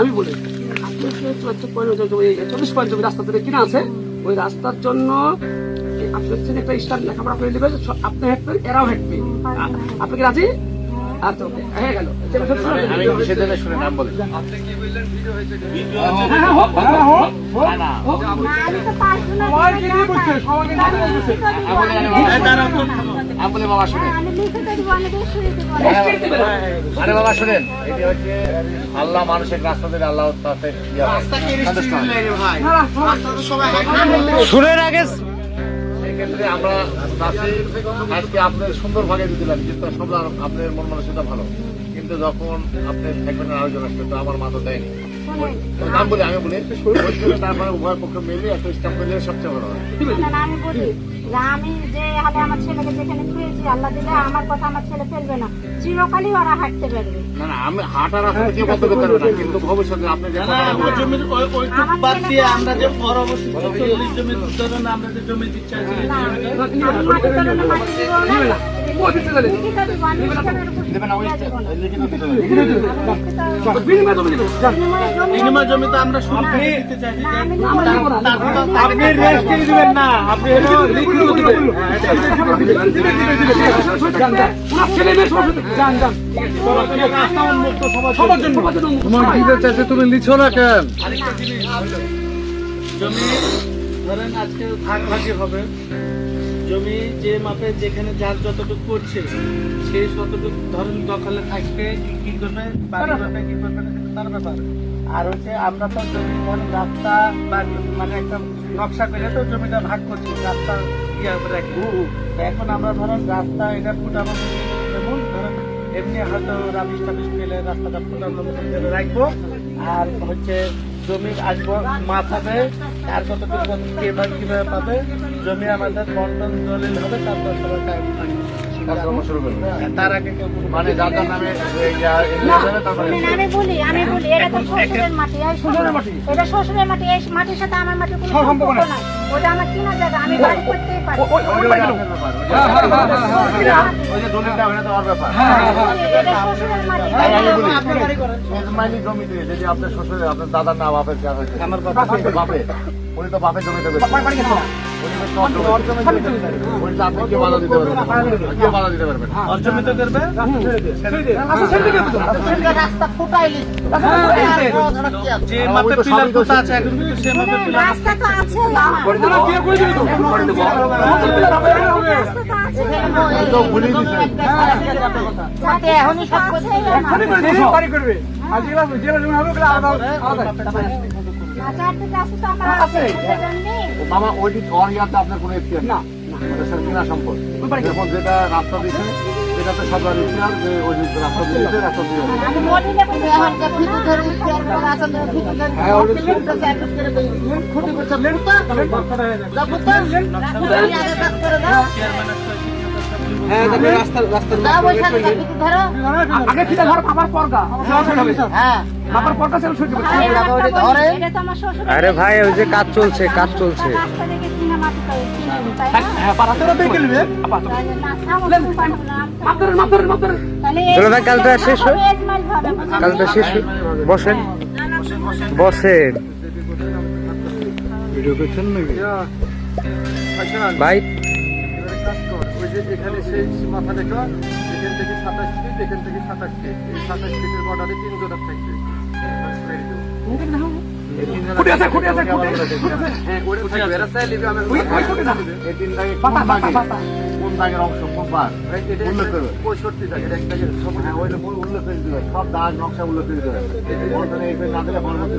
আমি বলি আপনার যে 24 পয়েন্ট জমি রাস্তা ধরে কিনা আছে, ওই রাস্তার জন্য আপনার জন্য একটা স্টার লেখাপড়া করে নেবে, আপনি হেঁটবেন, এরাও হেঁটবে। আপনি কি রাজি? আচ্ছা, ওকে, হয়ে গেল। শুনে নাম বলে বাবা শুনেন, আরে বাবা শুনেন, এটি হচ্ছে আল্লাহ মানুষের রাস্তা দিয়ে আল্লাহ শুনেন আগে। সেক্ষেত্রে আমরা আজকে আপনার সুন্দর ভাগে দিলাম, যেটা সব আপনার মন মানসিকতা ভালো, কিন্তু যখন আপনি থাকবেন আয়োজন আসবে তো আমার মাথা দেয়নি নাম বলি, আমি বলি তারপরে উভয় পক্ষ মিলে একটা স্টাম্প করলে সবচেয়ে ভালো হয়। আমি বলি যে আমি যে হালে আমার ছেলেকে যেখানে খুঁজেছি, আল্লাহ দিলে আমার কথা আমার ছেলে ফেলবে না, চিরকালই ওরা হাঁটতে পারবে। না না, আমি হাঁটার রাস্তা কেউ বন্ধ করতে পারবে না, কিন্তু ভবিষ্যতে আপনি যে বাদ দিয়ে আমরা যে পরবর্তী 40 জমির ধরুন আমরা যে জমি দিচ্ছি বিনিময় জমি তো আমরা শুরু করে দিতে চাইছি, আপনি রেস্ট দিবেন না, আপনি তুমি লিখছো না কেন? জমি ধরেন আজকে ভাগাভাগি হবে, জমি যে মাপে যেখানে যার যতটুকু করছে সেই ততটুকু ধরেন দখলে থাকবে, কি করবে বাড়ি করবে কি করবে না সেটা তার ব্যাপার। আর হচ্ছে আমরা তো জমি ধরেন রাস্তা বা মানে একটা নকশা করে তো জমিটা ভাগ করছি, রাস্তা ইয়ে রাখি। এখন আমরা ধরেন রাস্তা এটা ফুটাবো, যেমন ধরেন এমনি হয়তো রাবিশ টাবিশ পেলে রাস্তাটা ফুটানো রাখবো, আর হচ্ছে জমি আসবো মাথাবে, আর কতটুকু কিভাবে পাবে জমি আমাদের বন্টন দলিল হবে, তারপর সবাই তার আগে কেউ মানে যাদের নামে আমি বলি এটা তো শ্বশুরের মাটি, এটা শ্বশুরের মাটি, এই মাটির সাথে আমার মাটির কোনো সম্পর্ক নাই, ওটা আমার কিনা জায়গা, আমি বাড়ি করতেই পারি। জমিতে যদি আপনার শ্বশুরের আপনার দাদার না বাপের যা হয়েছে আমার বাপে, উনি তো বাপের জমিতে রাস্তা ফুটাইলি যে মাপে পিলার কোথা আছে এখন কিন্তু সে মাপে পিলার রাস্তা তো আছে, এখনই সব করবে। মামা ওইটি ঘর ইয়াতে আপনার কোনো এখতিয়ার না, কিনা সম্পদ। এখন যেটা রাস্তা দিচ্ছে সেটাতে সবার এখতিয়ার, যে ওই রাস্তা দিয়েছে রাস্তা দিয়ে আরে ভাই ওই যে কাজ চলছে, কাজ চলছে। কালটা শেষ হয়, কালটা শেষ হয়। বসেন বসেন ভাই। ওই যে এখানে সেই মাথা রেখা, এখান থেকে 27 ফিট, এখান থেকে 27 ফিট, এই 27 ফিটের বর্ডারে 3 জোড়া থাকবে। কোন দাগের অংশ কোন পার উল্লেখ করবে, 65 দাগের এক দাগের উল্লেখ করে দিবে, সব দাগ নকশা উল্লেখ করে দিবে। না দিলে পরবর্তী